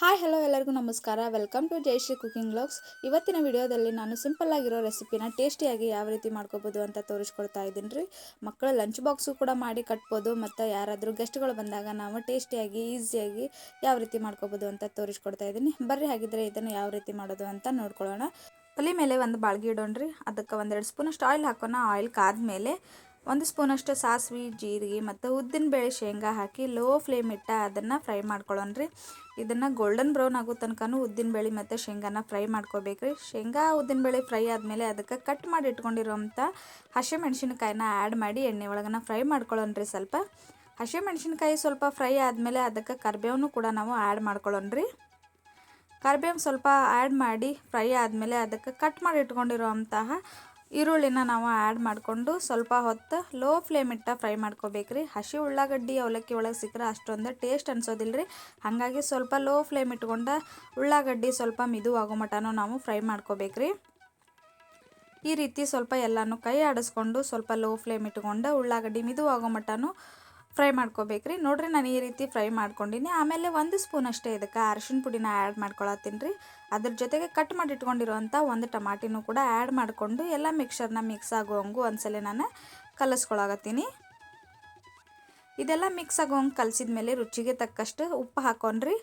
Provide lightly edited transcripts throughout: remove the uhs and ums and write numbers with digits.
Hi hello ಎಲ್ಲರಿಗೂ ನಮಸ್ಕಾರ. Welcome to Jayashree cooking vlogs. ಇವತ್ತಿನ ವಿಡಿಯೋದಲ್ಲಿ ನಾನು ಸಿಂಪಲ್ ಆಗಿರೋ ರೆಸಿಪಿನ ಟೇಸ್ಟಿಯಾಗಿ ಯಾವ ರೀತಿ ಮಾಡ್ಕೋಬೋದು ಅಂತ ತೋರಿಸ್ಕೊಡ್ತಾ ಇದ್ದೀನಿ ರೀ. ಮಕ್ಕಳ ಲಂಚ್ ಬಾಕ್ಸು ಕೂಡ ಮಾಡಿ ಕಟ್ಬೋದು, ಮತ್ತು ಯಾರಾದರೂ ಗೆಸ್ಟ್ಗಳು ಬಂದಾಗ ನಾವು ಟೇಸ್ಟಿಯಾಗಿ ಈಸಿಯಾಗಿ ಯಾವ ರೀತಿ ಮಾಡ್ಕೋಬೋದು ಅಂತ ತೋರಿಸ್ಕೊಡ್ತಾ ಇದ್ದೀನಿ. ಬರ್ರಿ ಹಾಗಿದ್ರೆ ಇದನ್ನು ಯಾವ ರೀತಿ ಮಾಡೋದು ಅಂತ ನೋಡ್ಕೊಳ್ಳೋಣ. ಒಲೆ ಮೇಲೆ ಒಂದು ಬಾಳ್ಗೆ ಇಡೋಣ್ರಿ. ಅದಕ್ಕೆ 1-2 ಸ್ಪೂನಷ್ಟು ಆಯಿಲ್ ಹಾಕೋಣ. ಆಯಿಲ್ ಕಾದ್ಮೇಲೆ 1 ಸ್ಪೂನಷ್ಟು ಸಾಸಿವೆ, ಜೀರಿಗೆ ಮತ್ತು ಉದ್ದಿನಬೇಳೆ, ಶೇಂಗಾ ಹಾಕಿ ಲೋ ಫ್ಲೇಮ್ ಇಟ್ಟ ಅದನ್ನು ಫ್ರೈ ಮಾಡ್ಕೊಳ್ಳೋಣ್ರಿ. ಇದನ್ನು ಗೋಲ್ಡನ್ ಬ್ರೌನ್ ಆಗೋ ತನಕನೂ ಉದ್ದಿನಬೇಳೆ ಮತ್ತು ಶೇಂಗಾನ ಫ್ರೈ ಮಾಡ್ಕೋಬೇಕ್ರಿ. ಶೇಂಗಾ ಉದ್ದಿನಬೇಳೆ ಫ್ರೈ ಆದಮೇಲೆ ಅದಕ್ಕೆ ಕಟ್ ಮಾಡಿ ಇಟ್ಕೊಂಡಿರೋಂಥ ಹಸಿಮೆಣ್ಸಿನ್ಕಾಯಿನ ಆ್ಯಡ್ ಮಾಡಿ ಎಣ್ಣೆ ಒಳಗನ ಫ್ರೈ ಮಾಡ್ಕೊಳ್ಳೋಣ್ರಿ. ಸ್ವಲ್ಪ ಹಸಿಮೆಣ್ಸಿನ್ಕಾಯಿ ಸ್ವಲ್ಪ ಫ್ರೈ ಆದಮೇಲೆ ಅದಕ್ಕೆ ಕರಿಬೇವನ್ನು ಕೂಡ ನಾವು ಆ್ಯಡ್ ಮಾಡ್ಕೊಳ್ಳೋಣ್ರಿ. ಕರಿಬೇವು ಸ್ವಲ್ಪ ಆ್ಯಡ್ ಮಾಡಿ ಫ್ರೈ ಆದಮೇಲೆ ಅದಕ್ಕೆ ಕಟ್ ಮಾಡಿ ಇಟ್ಕೊಂಡಿರೋಂತಹ ಈರುಳ್ಳಿನ ನಾವು ಆ್ಯಡ್ ಮಾಡಿಕೊಂಡು ಸ್ವಲ್ಪ ಹೊತ್ತು ಲೋ ಫ್ಲೇಮ್ ಇಟ್ಟ ಫ್ರೈ ಮಾಡ್ಕೋಬೇಕ್ರಿ. ಹಸಿ ಉಳ್ಳಾಗಡ್ಡಿ ಅವಲಕ್ಕಿ ಒಳಗೆ ಸಿಕ್ಕರೆ ಅಷ್ಟೊಂದು ಟೇಸ್ಟ್ ಅನ್ಸೋದಿಲ್ಲ ರೀ. ಹಾಗಾಗಿ ಸ್ವಲ್ಪ ಲೋ ಫ್ಲೇಮ್ ಇಟ್ಕೊಂಡು ಉಳ್ಳಾಗಡ್ಡಿ ಸ್ವಲ್ಪ ಮಿದುವಾಗೋ ಮಟನೂ ನಾವು ಫ್ರೈ ಮಾಡ್ಕೋಬೇಕ್ರಿ. ಈ ರೀತಿ ಸ್ವಲ್ಪ ಎಲ್ಲನೂ ಕೈ ಆಡಿಸ್ಕೊಂಡು ಸ್ವಲ್ಪ ಲೋ ಫ್ಲೇಮ್ ಇಟ್ಕೊಂಡು ಉಳ್ಳಾಗಡ್ಡಿ ಮಿದುವಾಗೋ ಮಟನೂ ಫ್ರೈ ಮಾಡ್ಕೋಬೇಕ್ರಿ. ನೋಡಿರಿ, ನಾನು ಈ ರೀತಿ ಫ್ರೈ ಮಾಡ್ಕೊಂಡಿನಿ. ಆಮೇಲೆ 1 ಸ್ಪೂನ್ ಅಷ್ಟೇ ಇದಕ್ಕೆ ಅರಿಶಿನ ಪುಡಿನ ಆ್ಯಡ್ ಮಾಡ್ಕೊಳತ್ತೀನಿ ರೀ. ಅದ್ರ ಜೊತೆಗೆ ಕಟ್ ಮಾಡಿ ಇಟ್ಕೊಂಡಿರೋಂಥ 1 ಟಮಾಟಿನೂ ಕೂಡ ಆ್ಯಡ್ ಮಾಡಿಕೊಂಡು ಎಲ್ಲ ಮಿಕ್ಸರ್ನ ಮಿಕ್ಸ್ ಆಗೋವಂಗೂ ಒಂದ್ಸಲ ನಾನು ಕಲಿಸ್ಕೊಳಕತ್ತೀನಿ. ಇದೆಲ್ಲ ಮಿಕ್ಸ್ ಆಗೋವಂಗೆ ಕಲಿಸಿದ ಮೇಲೆ ರುಚಿಗೆ ತಕ್ಕಷ್ಟು ಉಪ್ಪು ಹಾಕೋಣ್ರಿ.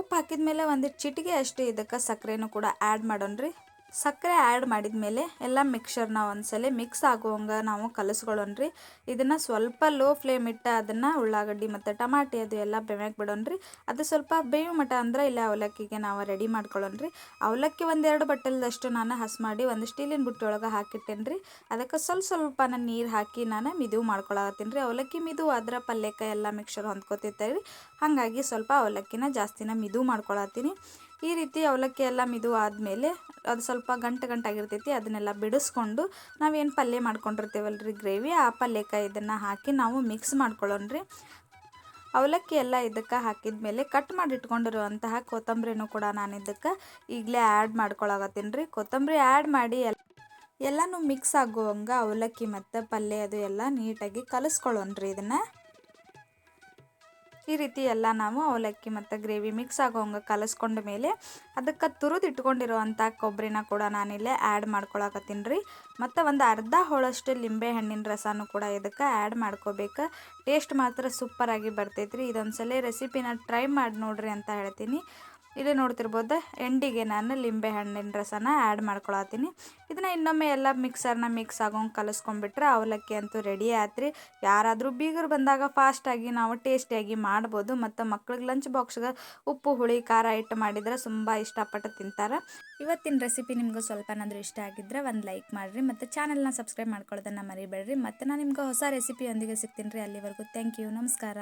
ಉಪ್ಪು ಹಾಕಿದ ಮೇಲೆ ಒಂದು ಚಿಟಿಕೆ ಅಷ್ಟು ಇದಕ್ಕೆ ಸಕ್ಕರೆನೂ ಕೂಡ ಆ್ಯಡ್ ಮಾಡೋಣ್ರಿ. ಸಕ್ಕರೆ ಆ್ಯಡ್ ಮಾಡಿದ ಮೇಲೆ ಎಲ್ಲ ಮಿಕ್ಸರ್ನ ಒಂದ್ಸಲ ಮಿಕ್ಸ್ ಆಗುವಂಗೆ ನಾವು ಕಲಿಸ್ಕೊಳ್ಳೋಣ್ರಿ. ಇದನ್ನು ಸ್ವಲ್ಪ ಲೋ ಫ್ಲೇಮ್ ಇಟ್ಟು ಅದನ್ನು ಉಳ್ಳಾಗಡ್ಡಿ ಮತ್ತು ಟಮಾಟಿ ಅದು ಎಲ್ಲ ಬೆಮ್ಯಾಕೆ ಬಿಡೋಣ್ರಿ. ಅದು ಸ್ವಲ್ಪ ಬೇವು ಮಟ ಅಂದ್ರೆ ಇಲ್ಲ ಅವಲಕ್ಕಿಗೆ ನಾವು ರೆಡಿ ಮಾಡ್ಕೊಳ್ಳೋಣ್ರಿ. ಅವಲಕ್ಕಿ 1-2 ಬಟ್ಟಲದಷ್ಟು ನಾನು ಹಸಿ ಮಾಡಿ ಒಂದು ಸ್ಟೀಲಿನ ಬುಟ್ಟಿ ಒಳಗೆ ಹಾಕಿಟ್ಟೇನೆ ರೀ. ಅದಕ್ಕೆ ಸ್ವಲ್ಪ ನಾನು ನೀರು ಹಾಕಿ ನಾನು ಮಿದುವು ಮಾಡ್ಕೊಳತ್ತೀನಿ ರೀ. ಅವಲಕ್ಕಿ ಮಿದು ಆದ್ರೆ ಪಲ್ಯಕ್ಕೆ ಎಲ್ಲ ಮಿಕ್ಸರ್ ಹೊಂದ್ಕೋತಿರ್ತಾರೆ ರೀ. ಹಾಗಾಗಿ ಸ್ವಲ್ಪ ಅವಲಕ್ಕಿನ ಜಾಸ್ತಿನ ಮಿದು ಮಾಡ್ಕೊಳತ್ತೀನಿ. ಈ ರೀತಿ ಅವಲಕ್ಕಿ ಎಲ್ಲ ಮಿದು ಆದಮೇಲೆ ಅದು ಸ್ವಲ್ಪ ಗಂಟಾಗಿರ್ತೈತಿ. ಅದನ್ನೆಲ್ಲ ಬಿಡಿಸ್ಕೊಂಡು ನಾವೇನು ಪಲ್ಯ ಮಾಡ್ಕೊಂಡಿರ್ತೀವಲ್ರಿ ಗ್ರೇವಿ, ಆ ಪಲ್ಯಕ್ಕೆ ಇದನ್ನು ಹಾಕಿ ನಾವು ಮಿಕ್ಸ್ ಮಾಡ್ಕೊಳ್ಳೋಣ್ರಿ. ಅವಲಕ್ಕಿ ಎಲ್ಲ ಇದಕ್ಕೆ ಹಾಕಿದ ಮೇಲೆ ಕಟ್ ಮಾಡಿ ಇಟ್ಕೊಂಡಿರುವಂತಹ ಕೊತ್ತಂಬರಿನೂ ಕೂಡ ನಾನು ಇದಕ್ಕೆ ಈಗಲೇ ಆ್ಯಡ್ ಮಾಡ್ಕೊಳಕತ್ತೀನಿ ರೀ. ಕೊತ್ತಂಬರಿ ಆ್ಯಡ್ ಮಾಡಿ ಎಲ್ಲನೂ ಮಿಕ್ಸ್ ಆಗುವಂಗೆ ಅವಲಕ್ಕಿ ಮತ್ತು ಪಲ್ಯ ಅದು ಎಲ್ಲ ನೀಟಾಗಿ ಕಲಿಸ್ಕೊಳ್ಳೋಣ್ರಿ. ಇದನ್ನು ಈ ರೀತಿ ಎಲ್ಲ ನಾವು ಅವಲಕ್ಕಿ ಮತ್ತು ಗ್ರೇವಿ ಮಿಕ್ಸ್ ಆಗೋವಂಗೆ ಕಲಿಸ್ಕೊಂಡ ಮೇಲೆ ಅದಕ್ಕೆ ತುರಿದು ಇಟ್ಕೊಂಡಿರೋವಂಥ ಕೊಬ್ಬರಿನ ಕೂಡ ನಾನಿಲ್ಲೇ ಆ್ಯಡ್ ಮಾಡ್ಕೊಳಕತ್ತೀನಿ ರೀ. ಮತ್ತು ಒಂದು ಅರ್ಧ ಹೋಳಷ್ಟು ಲಿಂಬೆ ಹಣ್ಣಿನ ರಸನೂ ಕೂಡ ಇದಕ್ಕೆ ಆ್ಯಡ್ ಮಾಡ್ಕೋಬೇಕು. ಟೇಸ್ಟ್ ಮಾತ್ರ ಸೂಪರಾಗಿ ಬರ್ತೈತ್ರಿ. ಇದೊಂದ್ಸಲ ರೆಸಿಪಿನ ಟ್ರೈ ಮಾಡಿ ನೋಡ್ರಿ ಅಂತ ಹೇಳ್ತೀನಿ. ಇಲ್ಲಿ ನೋಡ್ತಿರ್ಬೋದು, ಎಂಡಿಗೆ ನಾನು ಲಿಂಬೆ ಹಣ್ಣಿನ ರಸನ ಆ್ಯಡ್ ಮಾಡ್ಕೊಳತ್ತೀನಿ. ಇದನ್ನು ಇನ್ನೊಮ್ಮೆ ಎಲ್ಲ ಮಿಕ್ಸರ್ನ ಮಿಕ್ಸ್ ಆಗೋಂಗೆ ಕಲಿಸ್ಕೊಂಡ್ಬಿಟ್ರೆ ಅವಲಕ್ಕಿ ಅಂತೂ ರೆಡಿ ಆಯ್ತು ರೀ. ಯಾರಾದರೂ ಬೀಗರು ಬಂದಾಗ ಫಾಸ್ಟಾಗಿ ನಾವು ಟೇಸ್ಟಿಯಾಗಿ ಮಾಡ್ಬೋದು. ಮತ್ತು ಮಕ್ಳಿಗೆ ಲಂಚ್ ಬಾಕ್ಸ್ಗೆ ಉಪ್ಪು ಹುಳಿ ಖಾರ ಇಟ್ಟು ಮಾಡಿದರೆ ತುಂಬ ಇಷ್ಟಪಟ್ಟು ತಿಂತಾರೆ. ಇವತ್ತಿನ ರೆಸಿಪಿ ನಿಮ್ಗೆ ಸ್ವಲ್ಪನಾದರೂ ಇಷ್ಟ ಆಗಿದ್ದರೆ ಒಂದು ಲೈಕ್ ಮಾಡಿರಿ ಮತ್ತು ಚಾನಲ್ನ ಸಬ್ಸ್ಕ್ರೈಬ್ ಮಾಡ್ಕೊಳ್ಳೋದನ್ನು ಮರಿಬೇಡ್ರಿ. ಮತ್ತು ನಾನು ನಿಮ್ಗೆ ಹೊಸ ರೆಸಿಪಿಯೊಂದಿಗೆ ಸಿಗ್ತೀನಿ ರೀ. ಅಲ್ಲಿವರೆಗೂ ಥ್ಯಾಂಕ್ ಯು, ನಮಸ್ಕಾರ.